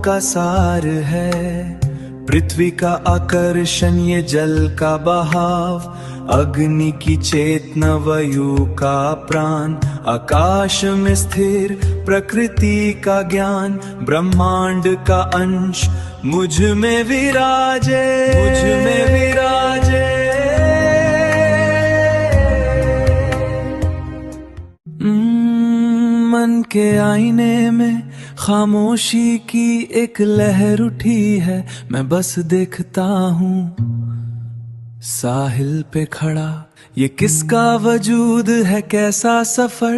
का सार है। पृथ्वी का आकर्षण ये जल का बहाव, अग्नि की चेतना वायु का प्राण, आकाश में स्थिर प्रकृति का ज्ञान, ब्रह्मांड का अंश मुझ में विराजे, मुझ में विराजे। मन के आईने में खामोशी की एक लहर उठी है, मैं बस देखता हूँ साहिल पे खड़ा। ये किसका वजूद है, कैसा सफर,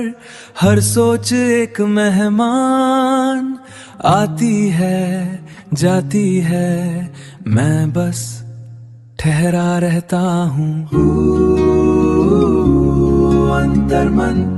हर सोच एक मेहमान, आती है जाती है, मैं बस ठहरा रहता हूँ। अंतर्मन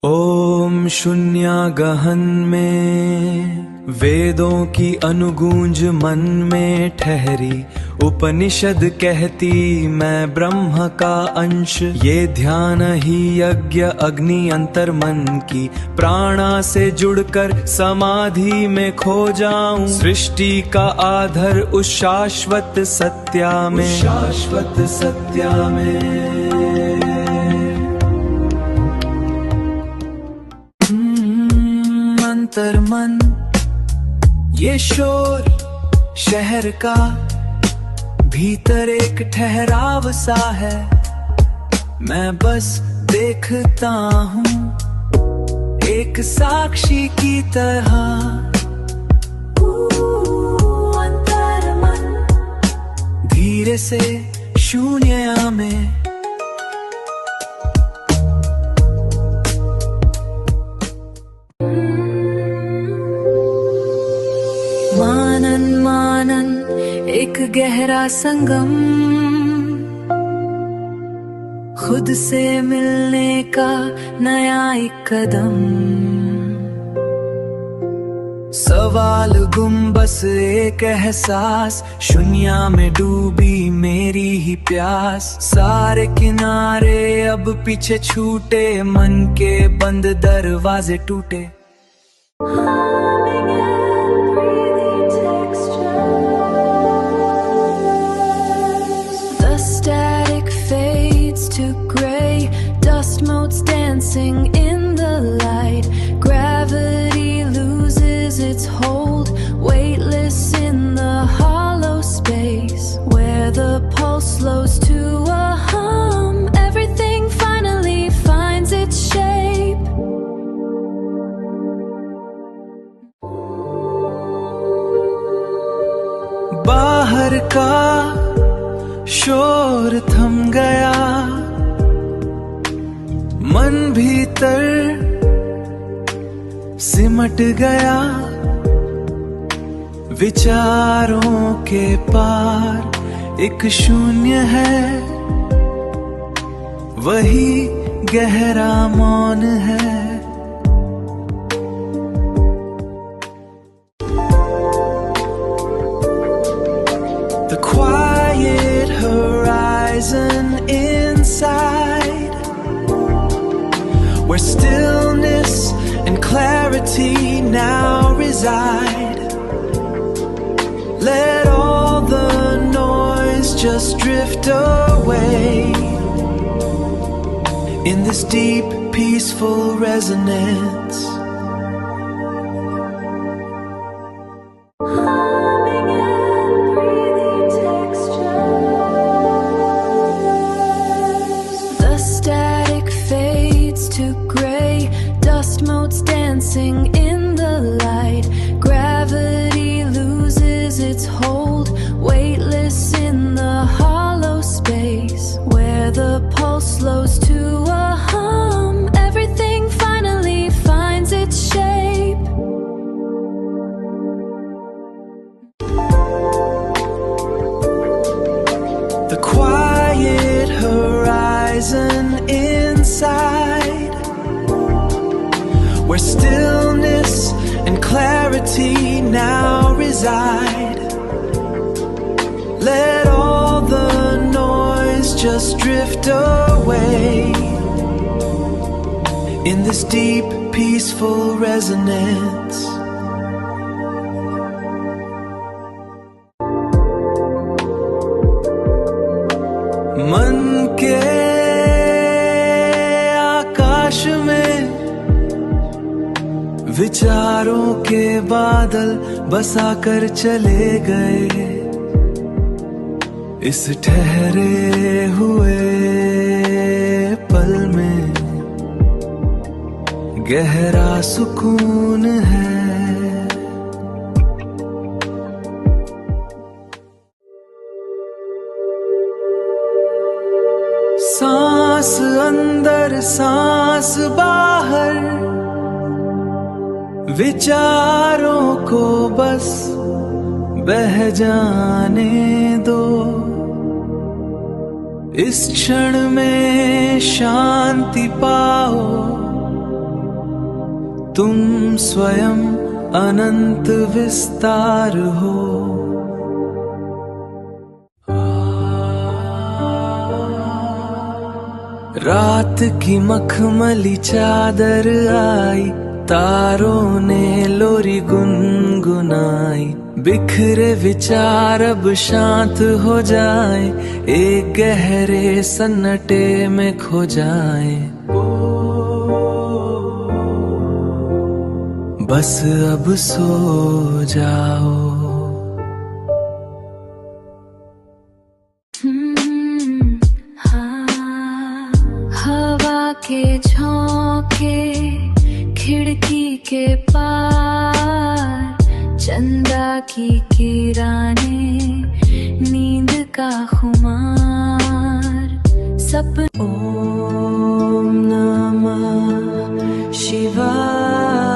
ओम शून्य गहन में, वेदों की अनुगूंज मन में ठहरी। उपनिषद कहती मैं ब्रह्म का अंश, ये ध्यान ही यज्ञ अग्नि अंतर्मन की। प्राणा से जुड़कर समाधि में खो जाऊं, सृष्टि का आधार उस शाश्वत सत्या में, शाश्वत सत्या में। अंतर्मन ये शोर शहर का, भीतर एक ठहराव सा है, मैं बस देखता हूँ एक साक्षी की तरह। अंतर्मन धीरे से शून्य में मानन एक गहरा संगम, खुद से मिलने का नया एक कदम। सवाल गुम बस एक एहसास, शून्य में डूबी मेरी ही प्यास। सारे किनारे अब पीछे छूटे, मन के बंद दरवाजे टूटे। To gray, dust motes dancing in the light. Gravity loses its hold, weightless in the hollow space where the pulse slows to a hum. Everything finally finds its shape. बाहर का शोर थम गया, मन भीतर सिमट गया। विचारों के पार एक शून्य है, वही गहरा मौन है। The quiet horizon inside, where stillness and clarity now reside. Let all the noise just drift away in this deep, peaceful resonance. Dancing in the light, gravity loses its hold, weightless in the hollow space where the pulse slows to a hum. Everything finally finds its shape. The quiet horizon inside, where stillness and clarity now reside. Let all the noise just drift away in this deep, peaceful resonance. विचारों के बादल बसाकर चले गए इस ठहरे हुए पल में गहरा सुकून है। सांस अंदर सांस बाहर, विचारों को बस बह जाने दो। इस क्षण में शांति पाओ, तुम स्वयं अनंत विस्तार हो। रात की मखमली चादर आई, तारों ने लोरी गुनगुनाई। बिखरे विचार अब शांत हो जाए, एक गहरे सन्नाटे में खो जाए। बस अब सो जाओ। हवा के झोंके खिड़की के पार, चंदा की किरणें नींद का खुमार। सपन ओम नमः शिवाय,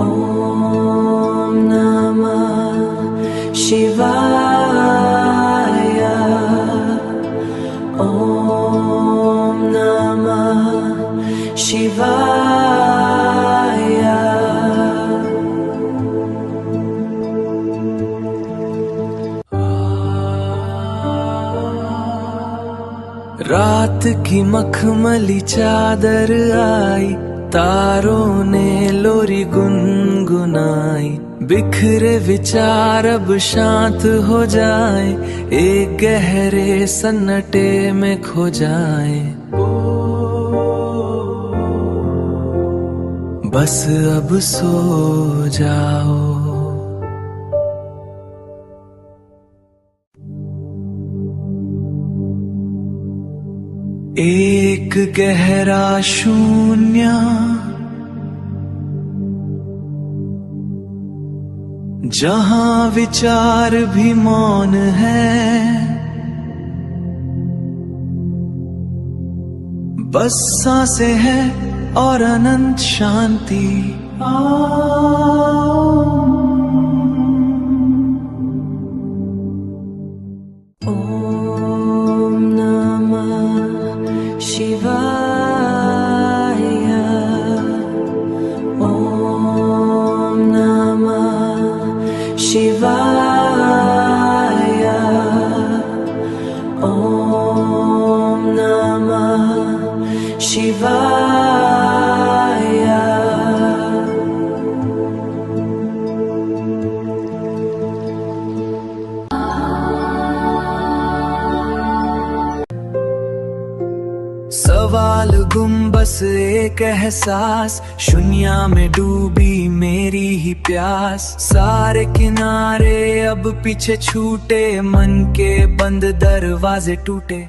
ओम नमः शिवाय, ओम नमः शिवाय। रात की मखमली चादर आई, तारों ने लोरी गुनगुनाई। बिखरे विचार अब शांत हो जाए, एक गहरे सन्नाटे में खो जाए। बस अब सो जाओ। एक गहरा शून्य, जहां विचार भी मौन है। बस सांसें हैं और अनंत शांति। ओम नमः शिवाय, ओम नमः शिवाय, ओम नमः शिवाय। सवाल गुम बस एक एहसास, शून्य में डूबी मेरी ही प्यास। सारे किनारे अब पीछे छूटे, मन के बंद दरवाजे टूटे।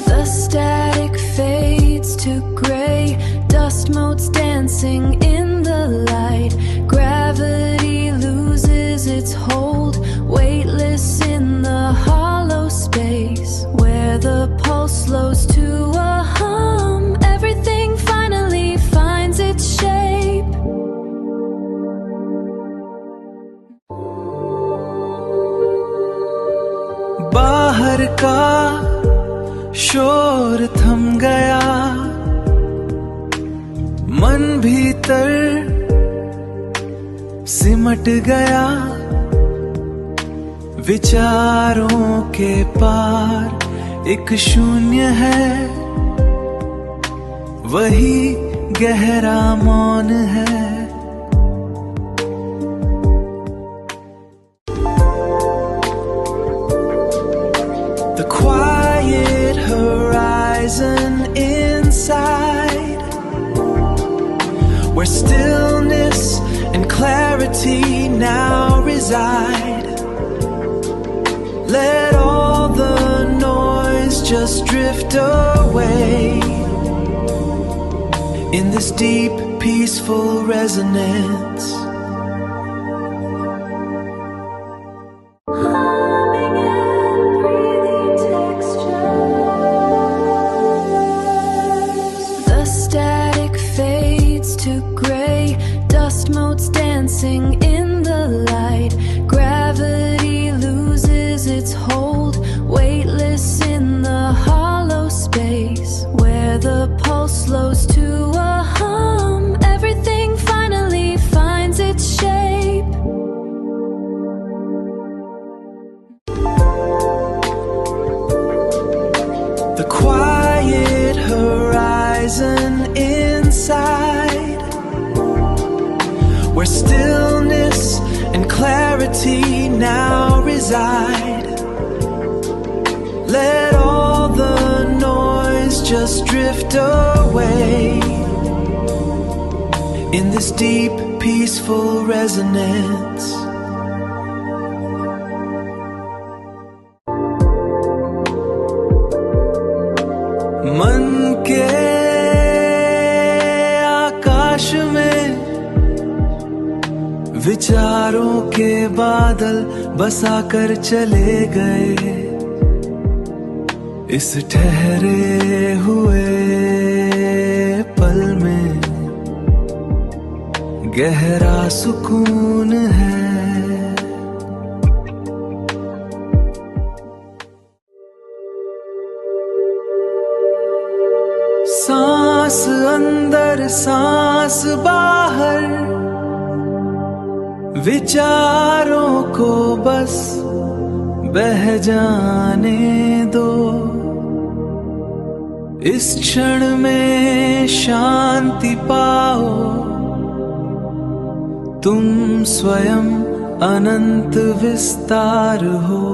The static fades to gray, dust motes dancing in the light. Gravity loses its hold, weightless in the hollow space where the pulse slows to a hum. Everything finally finds its shape. बाहर का शोर थम गया, मन भीतर सिमट गया। विचारों के पार एक शून्य है, वही गहरा मौन है। horizon inside, where stillness and clarity now reside. Let all the noise just drift away in this deep, peaceful resonance. Humming and breathing textures. The static fades to gray, dust motes dancing in the light. Gravity loses its hold, weightless in the hollow space, where the pulse slows to a hum. Everything finally finds its shape. The quiet horizon inside, where stillness and clarity now reside. Let all the noise just drift away in this deep, peaceful resonance. मन के आकाश में विचारों के बादल बसाकर चले गए, इस ठहरे हुए पल में गहरा सुकून है। सांस अंदर सांस बाहर, विचारों को बस बह जाने दो। इस क्षण में शांति पाओ, तुम स्वयं अनंत विस्तार हो।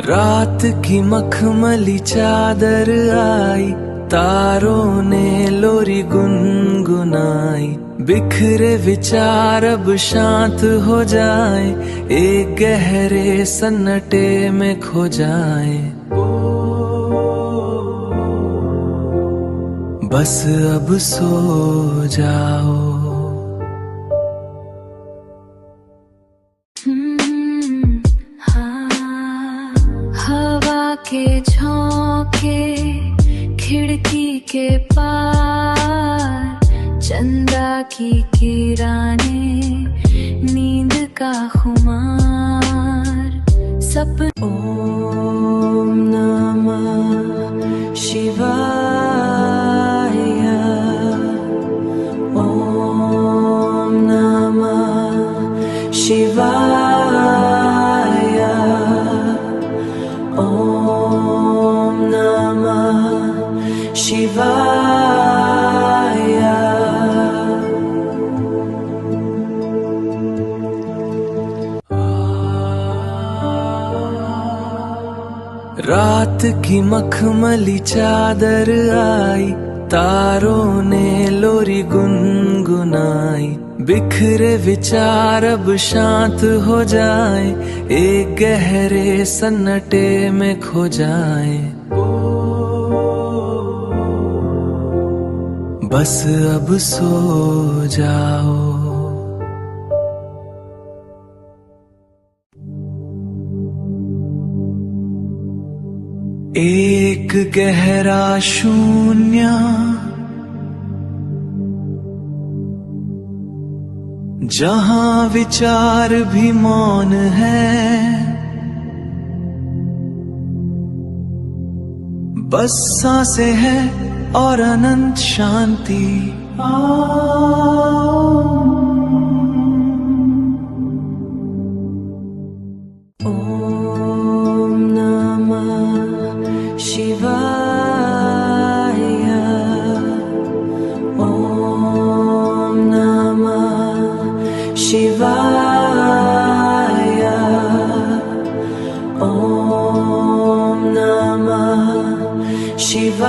रात की मखमली चादर आई, तारों ने लोरी गुनगुनाई। बिखरे विचार अब शांत हो जाए, एक गहरे सन्नाटे में खो जाए। बस अब सो जाओ। हवा के झोंके खिड़की के पार, चंदा की किरणें नींद का खुमार। ओम नमः शिवाय, ओम नमः शिवाय, ओम नमः शिवाय। रात की मखमली चादर आई, तारों ने लोरी गुनगुनाई। बिखरे विचार अब शांत हो जाए, एक गहरे सन्नाटे में खो जाए। बस अब सो जाओ। एक गहरा शून्य, जहां विचार भी मौन है। बस सांसें है और अनंत शांति। ओम नमः शिवाय, ओम नमः शिवाय, शिवाय।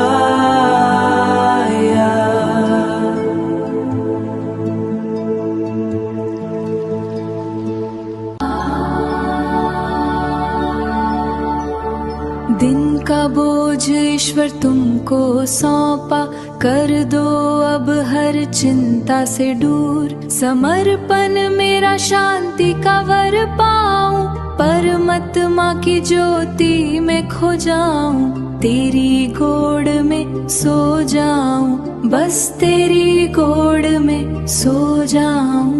दिन का बोझ ईश्वर तुमको सौंपा, कर दो अब हर चिंता से दूर। समर्पण मेरा शांति का वर पाऊं, परमात्मा की ज्योति में खो जाऊं। तेरी गोद में सो जाऊं, बस तेरी गोद में सो जाऊं।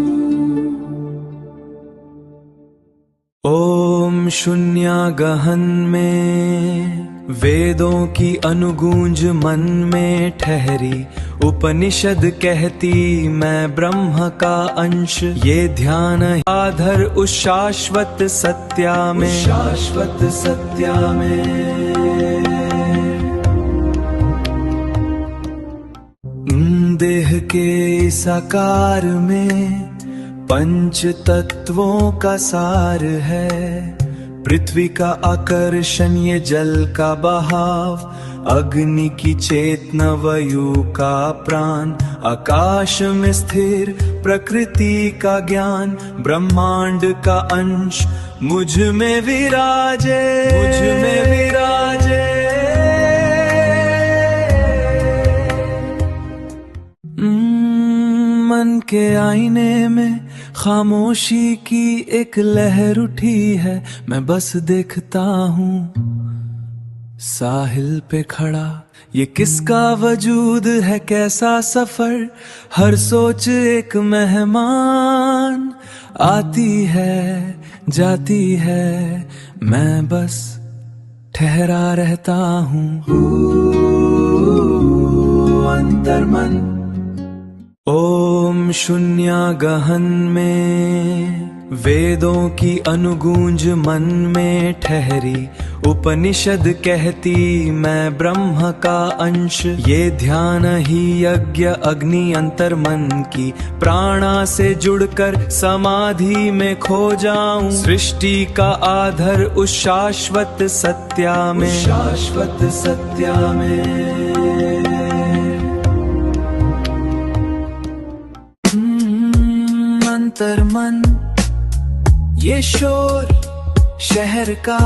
ओम शून्य गहन में वेदों की अनुगूंज मन में ठहरी, उपनिषद कहती मैं ब्रह्म का अंश। ये ध्यान आधर उस शाश्वत सत्या में, शाश्वत सत्या में। देह के साकार में पंच तत्वों का सार है। पृथ्वी का आकर्षण, ये जल का बहाव, अग्नि की चेतना, वायु का प्राण, आकाश में स्थिर प्रकृति का ज्ञान, ब्रह्मांड का अंश मुझ में विराजे, मुझ में विराजे। मन के आईने में खामोशी की एक लहर उठी है, मैं बस देखता हूँ साहिल पे खड़ा। ये किसका वजूद है, कैसा सफर, हर सोच एक मेहमान। आती है जाती है, मैं बस ठहरा रहता हूँ। अंतर्मन। ओम शून्य गहन में वेदों की अनुगूंज मन में ठहरी, उपनिषद कहती मैं ब्रह्म का अंश। ये ध्यान ही यज्ञ अग्नि अंतर्मन की, प्राणा से जुड़कर समाधि में खो जाऊं। सृष्टि का आधर उस शाश्वत सत्या में, शाश्वत सत्या में। अंतर्मन। ये शोर शहर का,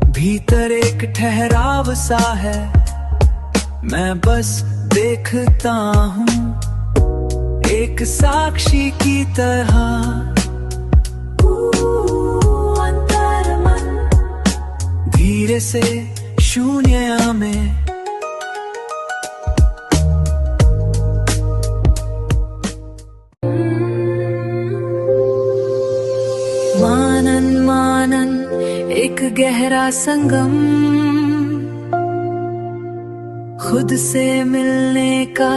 भीतर एक ठहराव सा है, मैं बस देखता हूँ एक साक्षी की तरह। अंतर्मन। धीरे से शून्य में मानन मानन एक गहरा संगम, खुद से मिलने का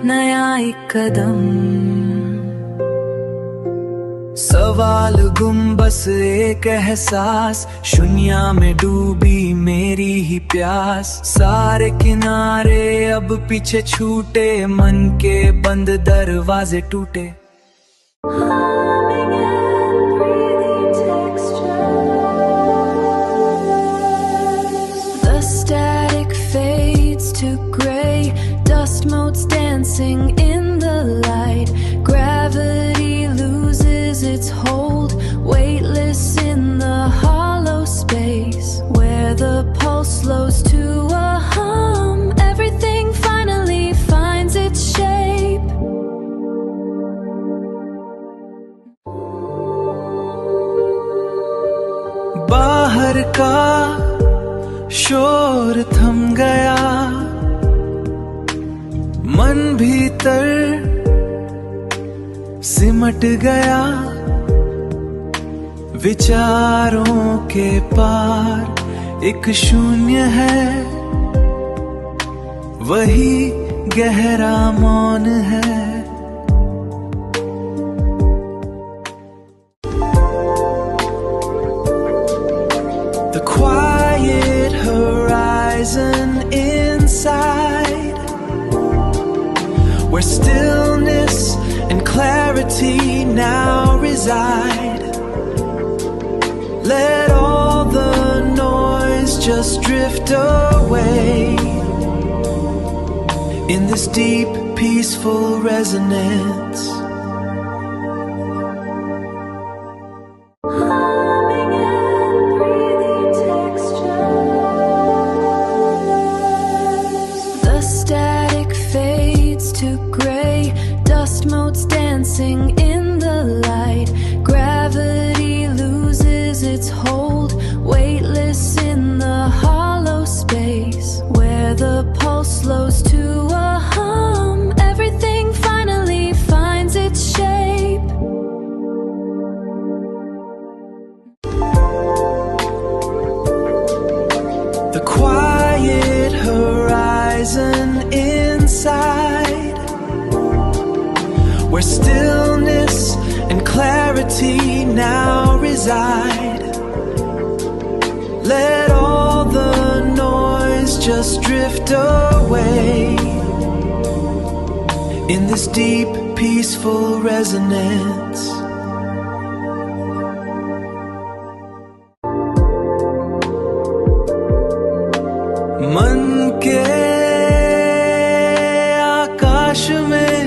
नया एक कदम। सवाल गुम बस एक एहसास, शून्य में डूबी मेरी ही प्यास। सारे किनारे अब पीछे छूटे, मन के बंद दरवाजे टूटे। Dust motes dancing in the light. Gravity loses its hold, weightless in the hollow space where the pulse slows to a hum. Everything finally finds its shape. बाहर का शोर थम गया, मन भीतर सिमट गया। विचारों के पार एक शून्य है, वही गहरा मौन है। The quiet horizon inside, where stillness and clarity now reside. Let all the noise just just drift away in this deep, peaceful resonance. Humming and breathing textures. The static fades to gray, dust motes dancing in the light. Gravity loses its hold, weightless in the hollow space where the pulse slows to a hum. Everything finally finds its shape. The quiet horizon inside, where stillness and clarity now reside. Let all the noise just drift away in this deep, peaceful resonance. मन के आकाश में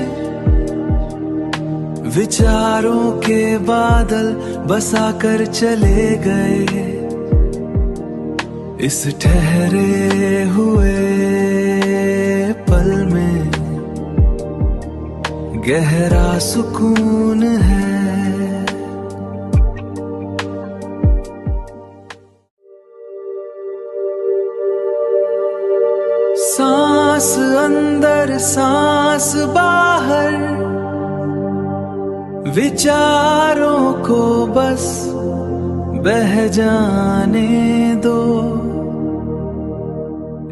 विचारों के बादल बसाकर चले गए, इस ठहरे हुए पल में गहरा सुकून है। सांस अंदर सांस बाहर, विचारों को बस बह जाने दो।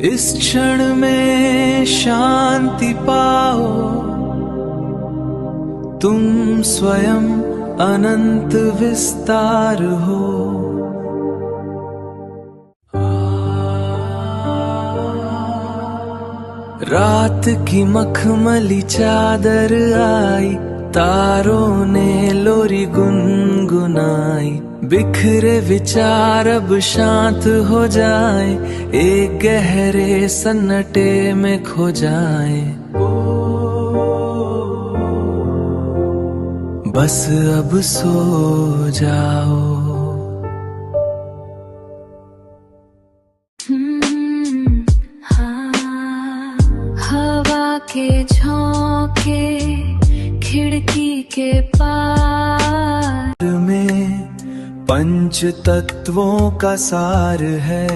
इस क्षण में शांति पाओ, तुम स्वयं अनंत विस्तार हो। रात की मखमली चादर आई, तारों ने लोरी गुनगुनाई। बिखरे विचार अब शांत हो जाए, एक गहरे सन्नाटे में खो जाए। बस अब सो जाओ। हवा के झोंके खिड़की के पार में पंच तत्वों का सार है।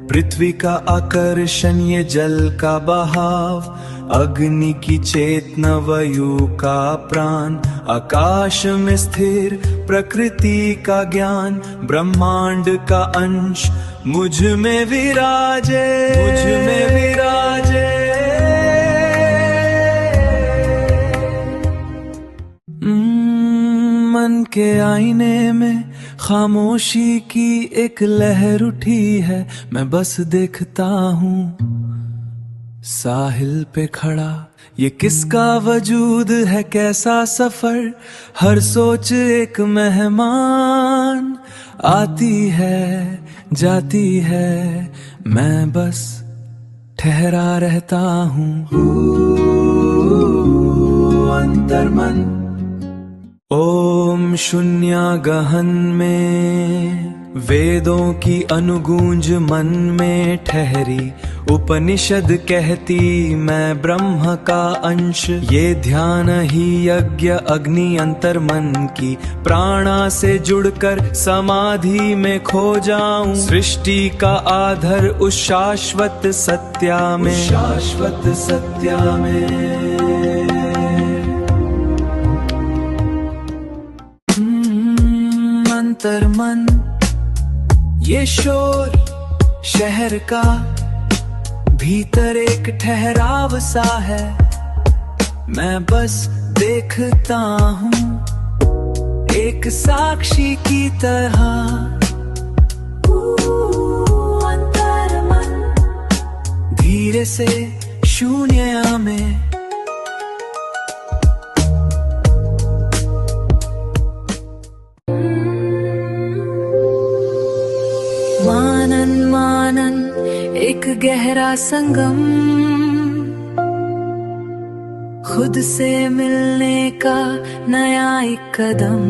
पृथ्वी का आकर्षण, ये जल का बहाव, अग्नि की चेतना, वायु का प्राण, आकाश में स्थिर प्रकृति का ज्ञान, ब्रह्मांड का अंश मुझ में विराजे, मुझ में विराजे। मन के आईने में खामोशी की एक लहर उठी है, मैं बस देखता हूँ साहिल पे खड़ा। ये किसका वजूद है, कैसा सफर, हर सोच एक मेहमान, आती है जाती है, मैं बस ठहरा रहता हूँ। अंतर्मन ओम शून्य गहन में वेदों की अनुगूंज मन में ठहरी, उपनिषद कहती मैं ब्रह्म का अंश। ये ध्यान ही यज्ञ अग्नि अंतर्मन की, प्राणा से जुड़कर समाधि में खो जाऊं। सृष्टि का आधार उस शाश्वत सत्या में, शाश्वत सत्या में। अंतर्मन ये शोर शहर का, भीतर एक ठहराव सा है, मैं बस देखता हूँ एक साक्षी की तरह। अंतर्मन धीरे से शून्य में मानन एक गहरा संगम, खुद से मिलने का नया एक कदम।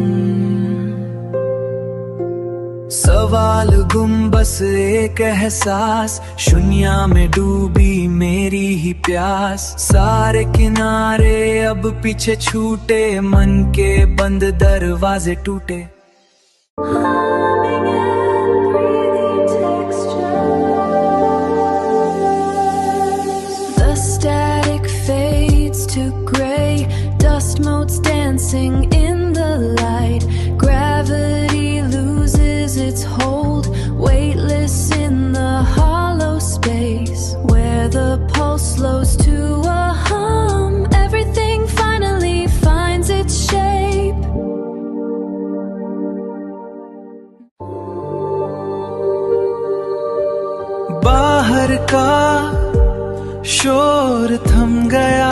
सवाल गुम बस एक एहसास, शून्य में डूबी मेरी ही प्यास। सारे किनारे अब पीछे छूटे, मन के बंद दरवाजे टूटे। The static fades to gray, dust motes dancing in the light. Gravity loses its hold, weightless in the hollow space. Where the pulse slows to a hum, everything finally finds its shape. बाहर का शोर थम गया,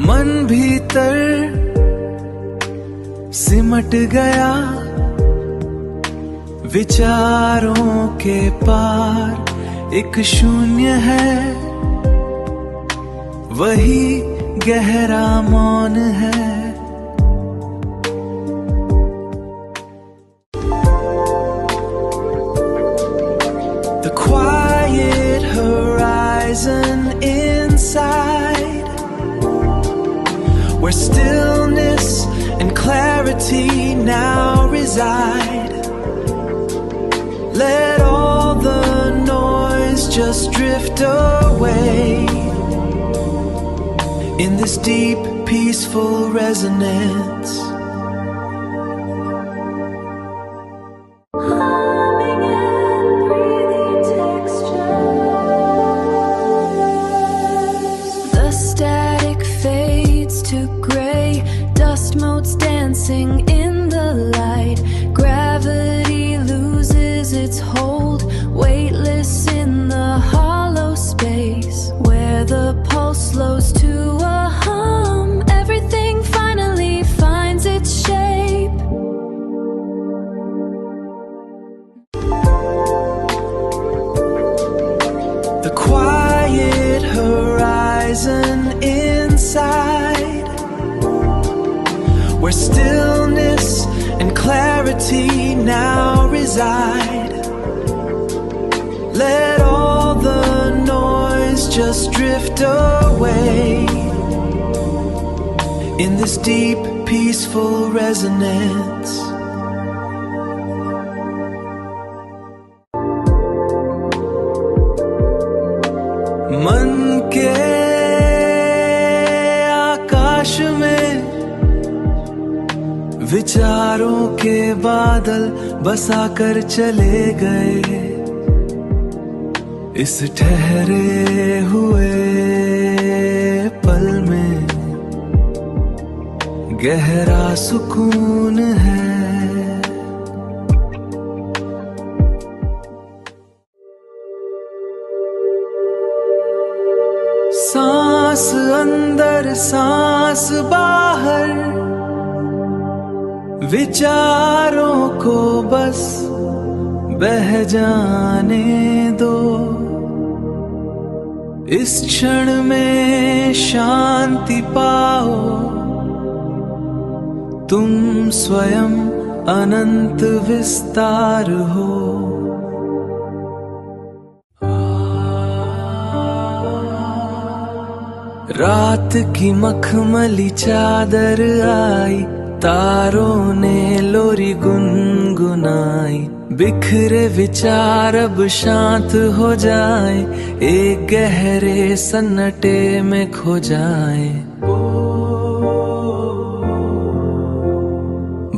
मन भीतर सिमट गया। विचारों के पार एक शून्य है, वही गहरा मौन है। The quiet horizon inside, where stillness and clarity now reside. Let all the noise just drift away in this deep, peaceful resonance. The static fades to gray, dust motes dancing in the light. Gravity loses its hold, weightless in the hollow space. Where the pulse slows to a hum, everything finally finds its shape. The quiet horizon inside, where stillness and clarity now reside. Let all the noise just drift away in this deep, peaceful resonance. मन के आकाश में विचारों के बादल बसाकर चले गए। इस ठहरे हुए पल में गहरा सुकून है। सांस अंदर सांस बाहर, विचारों को बस बह जाने दो। इस क्षण में शांति पाओ, तुम स्वयं अनंत विस्तार हो। रात की मखमली चादर आई, तारों ने लोरी गुनगुनाई। बिखरे विचार अब शांत हो जाए, एक गहरे सन्नाटे में खो जाए।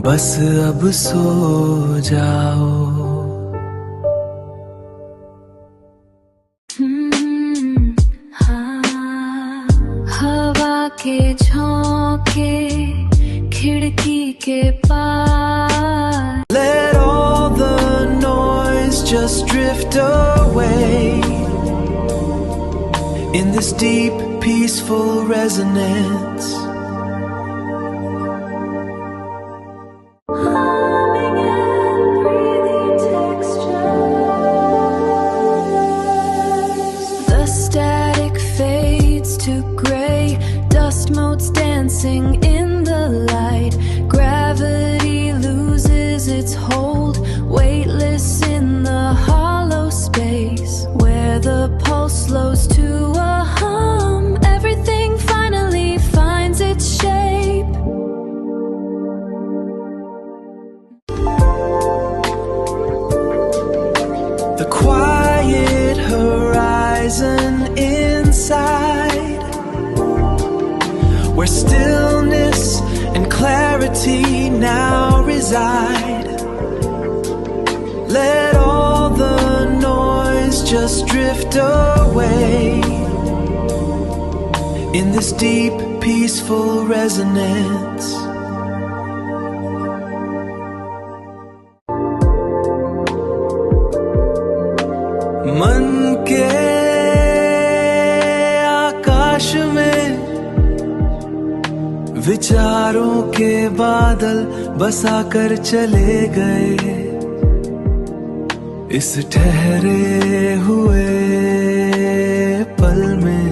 बस अब सो जाओ। हवा के झोंके खिड़की के पार। Let all the noise just drift away in this deep, peaceful resonance. stillness and clarity now reside. Let all the noise just drift away in this deep, peaceful resonance. मन के आकाश में विचारों के बादल बसाकर चले गए। इस ठहरे हुए पल में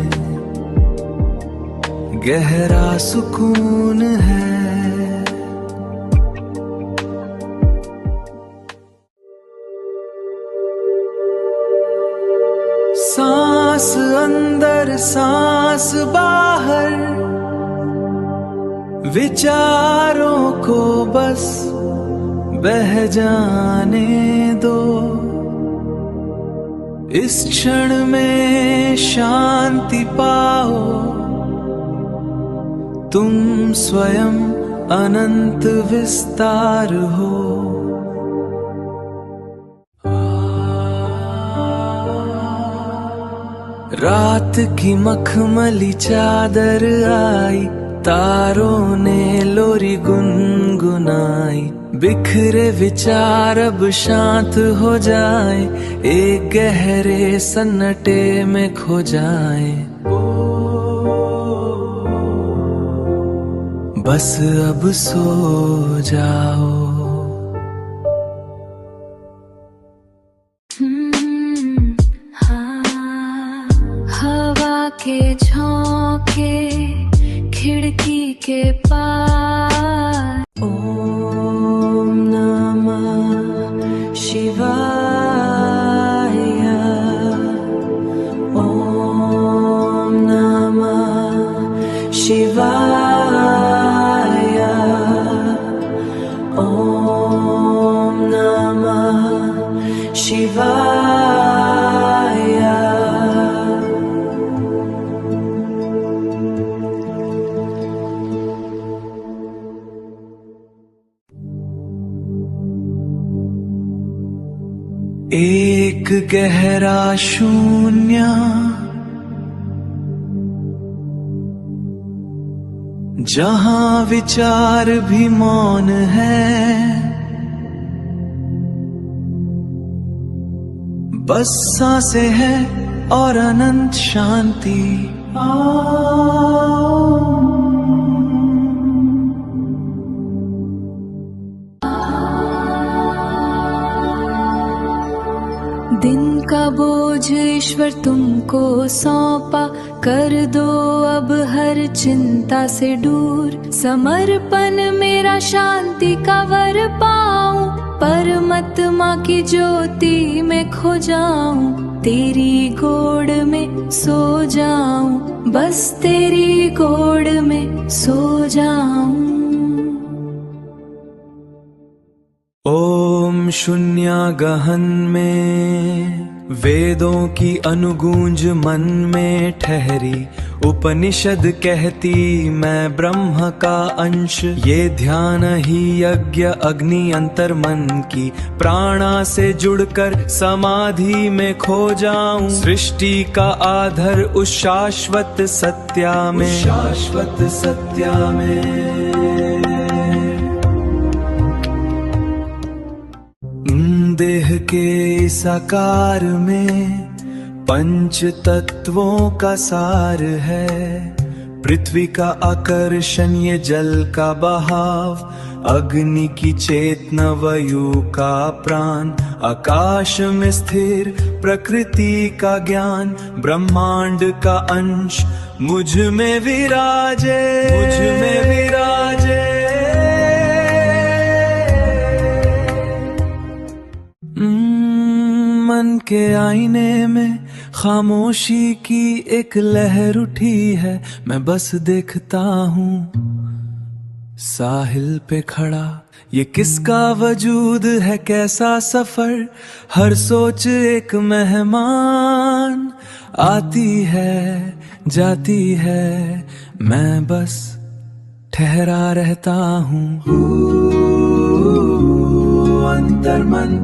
गहरा सुकून है। सांस अंदर सांस बाहर, विचारों को बस बह जाने दो। इस क्षण में शांति पाओ, तुम स्वयं अनंत विस्तार हो। रात की मखमली चादर आई, तारों ने लोरी गुनगुनाई। बिखरे विचार अब शांत हो जाए, एक गहरे सन्नाटे में खो जाए। बस अब सो जाओ। हवा के झोंके खिड़की के पार। ओम नमः शिवाय, ओम नमः शिवाय, ओम नमः शिवाय। एक गहरा शून्य, जहां विचार भी मौन है। बस सांसें है और अनंत शांति। दिन का बोझ ईश्वर तुमको सौंपा, कर दो अब हर चिंता से दूर। समर्पण मेरा शांति का वर पाऊं, परमात्मा की ज्योति में खो जाऊं। तेरी गोद में सो जाऊं, बस तेरी गोद में सो जाऊं। ओम शून्य गहन में वेदों की अनुगूंज मन में ठहरी। उपनिषद कहती मैं ब्रह्म का अंश। ये ध्यान ही यज्ञ अग्नि अंतर मन की, प्राणा से जुड़कर समाधि में खो जाऊं। सृष्टि का आधार उस शाश्वत सत्या में, शाश्वत सत्या में। देह के इस आकार में पंच तत्वों का सार है। पृथ्वी का आकर्षण ये जल का बहाव, अग्नि की चेतना वायु का प्राण। आकाश में स्थिर प्रकृति का ज्ञान, ब्रह्मांड का अंश मुझ में विराजे, मुझ में विराजे। मन के आईने में खामोशी की एक लहर उठी है। मैं बस देखता हूँ साहिल पे खड़ा, ये किसका वजूद है, कैसा सफर। हर सोच एक मेहमान, आती है जाती है, मैं बस ठहरा रहता हूँ। अंतर्मन।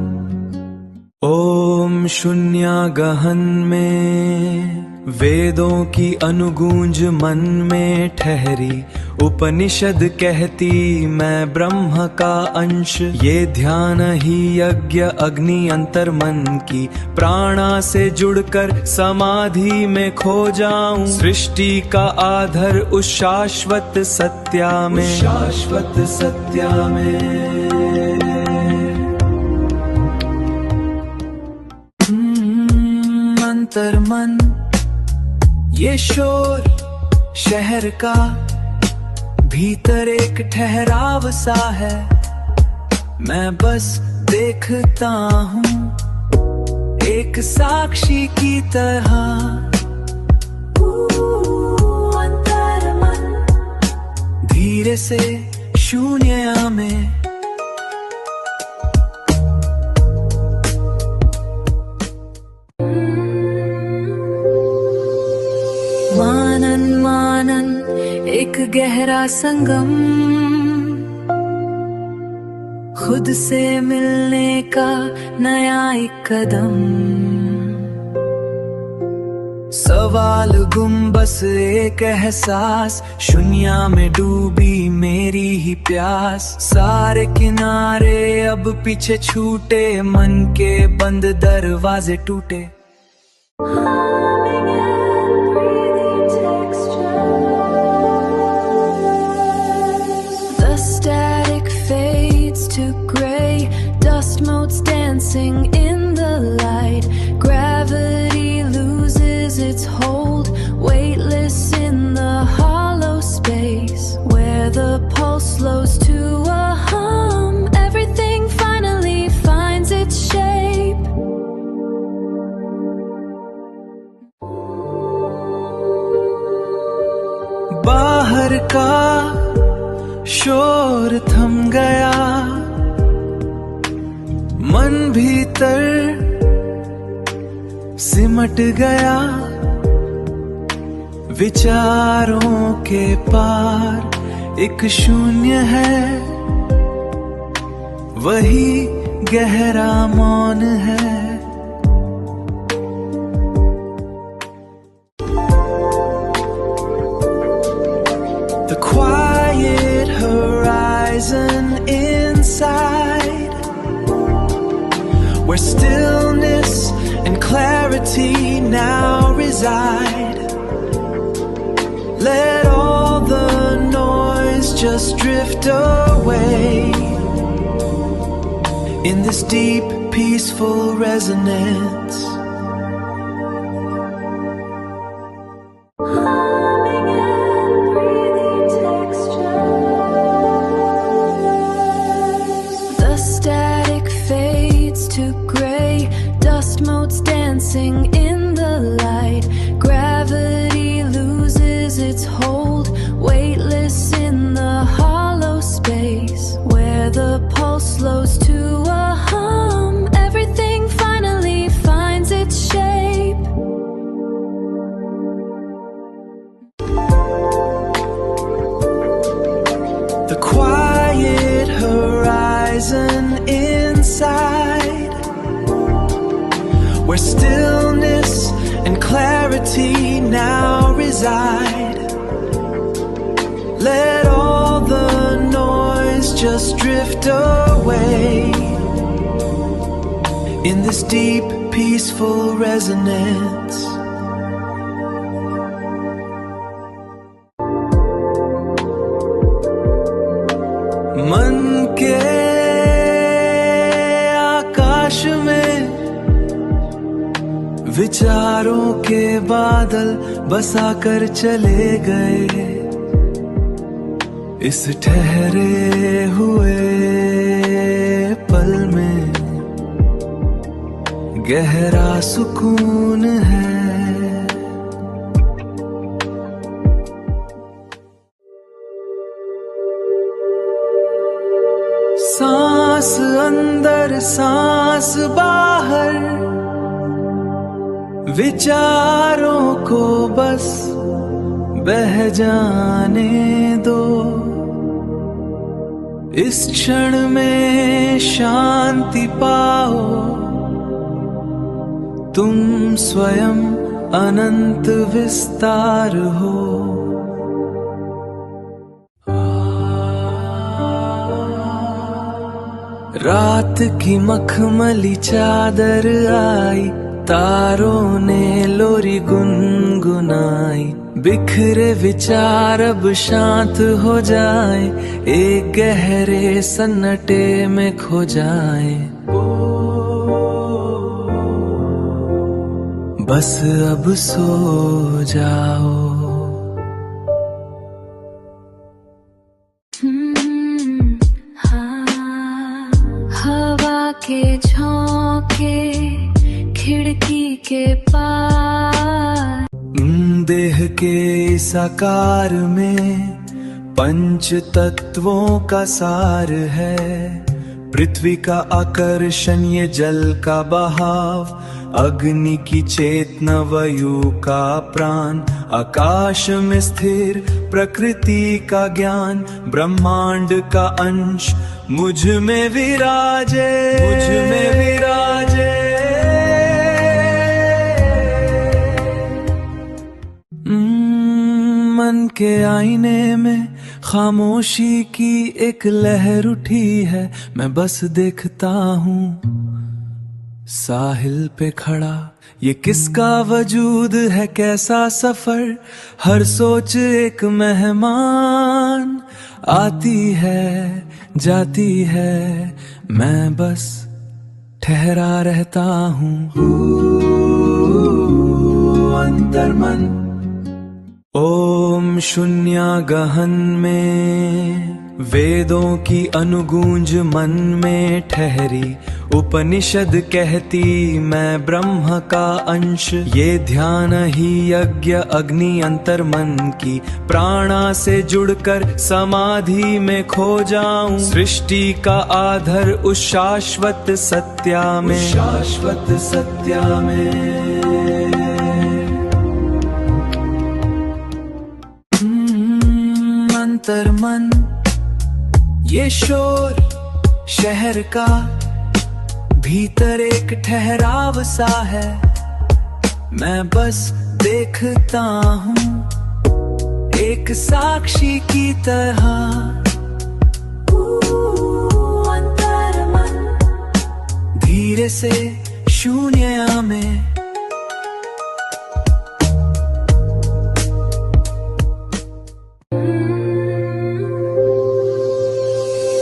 ओम शून्य गहन में वेदों की अनुगूंज मन में ठहरी, उपनिषद कहती मैं ब्रह्म का अंश। ये ध्यान ही यज्ञ अग्नि अंतर्मन की, प्राणा से जुड़कर समाधि में खो जाऊं। सृष्टि का आधार उस शाश्वत सत्या में, शाश्वत सत्या में। अंतर्मन। ये शोर शहर का, भीतर एक ठहराव सा है। मैं बस देखता हूँ एक साक्षी की तरह। अंतर्मन। धीरे से शून्य में मानन एक गहरा संगम, खुद से मिलने का नया एक कदम। सवाल गुम बस एक एहसास, शून्य में डूबी मेरी ही प्यास। सारे किनारे अब पीछे छूटे, मन के बंद दरवाजे टूटे। To gray, dust motes dancing in the light. Gravity loses its hold, weightless in the hollow space where the pulse slows to a hum. Everything finally finds its shape. बाहर का शोर थम गया, मन भीतर सिमट गया। विचारों के पार एक शून्य है, वही गहरा मौन है। The quiet horizon inside, where stillness and clarity now reside. Let all the noise just drift away in this deep, peaceful resonance. To gray, dust motes dancing in the light. Gravity loses its hold, weightless in the hollow space where the pulse slows to a hum. Everything finally finds its shape. The quiet horizon inside, where stillness and clarity now reside. Let all the noise just drift away in this deep, peaceful resonance. मन के आकाश में विचारों के बादल बसाकर चले गए। इस ठहरे हुए पल में गहरा सुकून है। सांस अंदर सांस बाहर, विचारों को बस बह जाने दो। इस क्षण में शांति पाओ, तुम स्वयं अनंत विस्तार हो। रात की मखमली चादर आई, तारों ने लोरी गुनगुनाई, बिखरे विचार अब शांत हो जाए, एक गहरे सन्नाटे में खो जाए। बस अब सो जाओ। हवा के झोंके खिड़की के पार, देह के इस आकार में पंच तत्वों का सार है। पृथ्वी का आकर्षण, ये जल का बहाव, अग्नि की चेतना, वायु का प्राण, आकाश में स्थिर प्रकृति का ज्ञान, ब्रह्मांड का अंश मुझ में विराजे, मुझ में विराजे। मन के आईने में खामोशी की एक लहर उठी है, मैं बस देखता हूँ साहिल पे खड़ा, ये किसका वजूद है, कैसा सफर, हर सोच एक मेहमान, आती है जाती है, मैं बस ठहरा रहता हूँ। अंतर्मन ओम शून्य गहन में, वेदों की अनुगूंज मन में ठहरी, उपनिषद कहती मैं ब्रह्म का अंश, ये ध्यान ही यज्ञ अग्नि अंतर्मन की, प्राणा से जुड़कर समाधि में खो जाऊं, सृष्टि का आधार उस शाश्वत सत्या में, शाश्वत सत्या में। अंतर्मन ये शोर शहर का, भीतर एक ठहराव सा है, मैं बस देखता हूँ एक साक्षी की तरह। अंतर्मन धीरे से शून्य में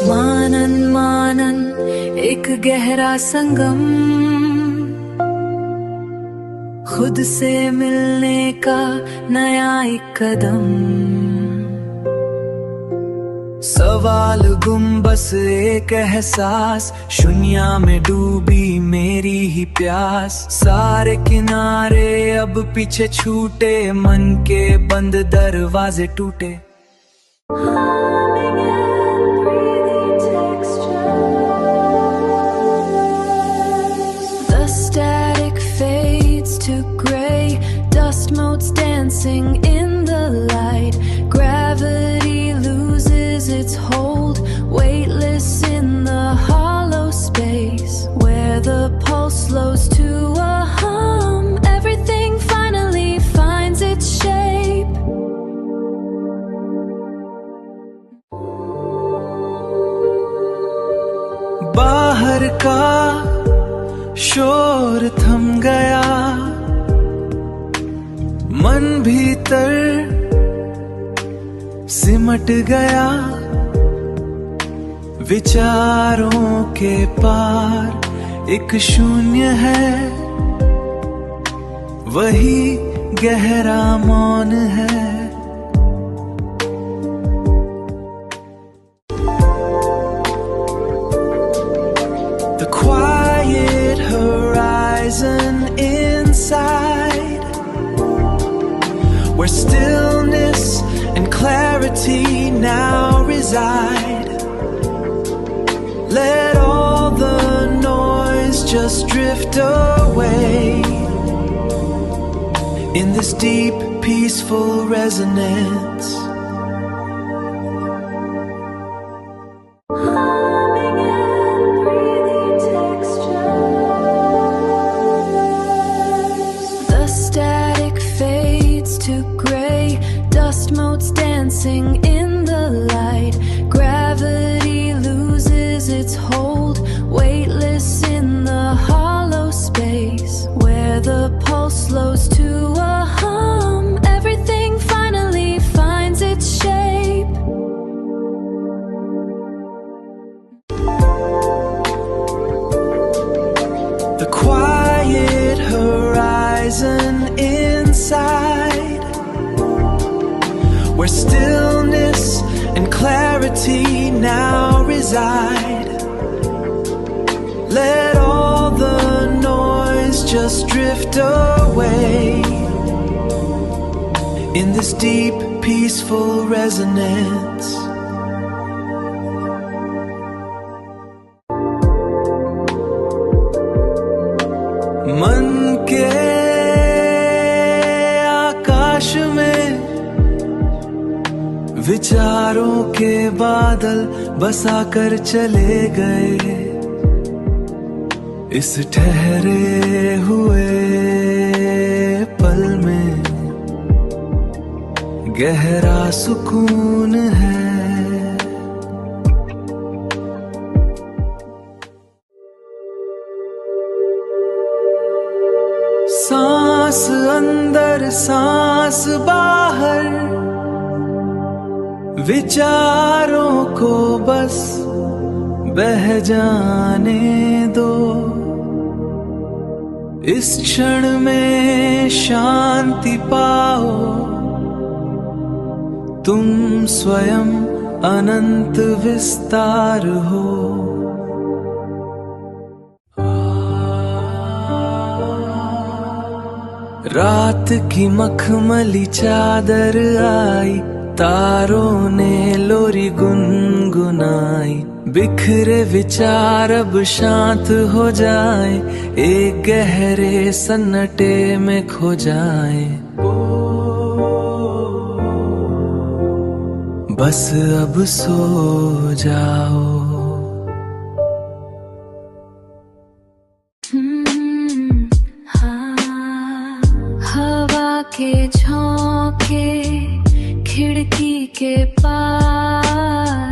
मानन मानन एक गहरा संगम, खुद से मिलने का नया एक कदम, सवाल गुम बस एक एहसास, शून्य में डूबी मेरी ही प्यास, सारे किनारे अब पीछे छूटे, मन के बंद दरवाजे टूटे। To gray, dust motes dancing in the light, gravity loses its hold, weightless in the hollow space, where the pulse slows to a hum, everything finally finds its shape. बाहर का शोर थम गया, मन भीतर सिमट गया, विचारों के पार एक शून्य है, वही गहरा मौन है। The quiet horizon inside, where stillness and clarity now reside. Let all the noise just drift away in this deep, peaceful resonance. horizon inside, where stillness and clarity now reside. Let all the noise just drift away in this deep, peaceful resonance. मन के आकाश में विचारों के बादल बसा कर चले गए, इस ठहरे हुए पल में गहरा सुकून है। सांस अंदर सांस बाहर, विचारों को बस बह जाने दो। इस क्षण में शांति पाओ, तुम स्वयं अनंत विस्तार हो। रात की मखमली चादर आई, तारों ने लोरी गुनगुनाई। बिखरे विचार अब शांत हो जाए, एक गहरे सन्नाटे में खो जाए। बस अब सो जाओ। हवा के झोंके खिड़की के पास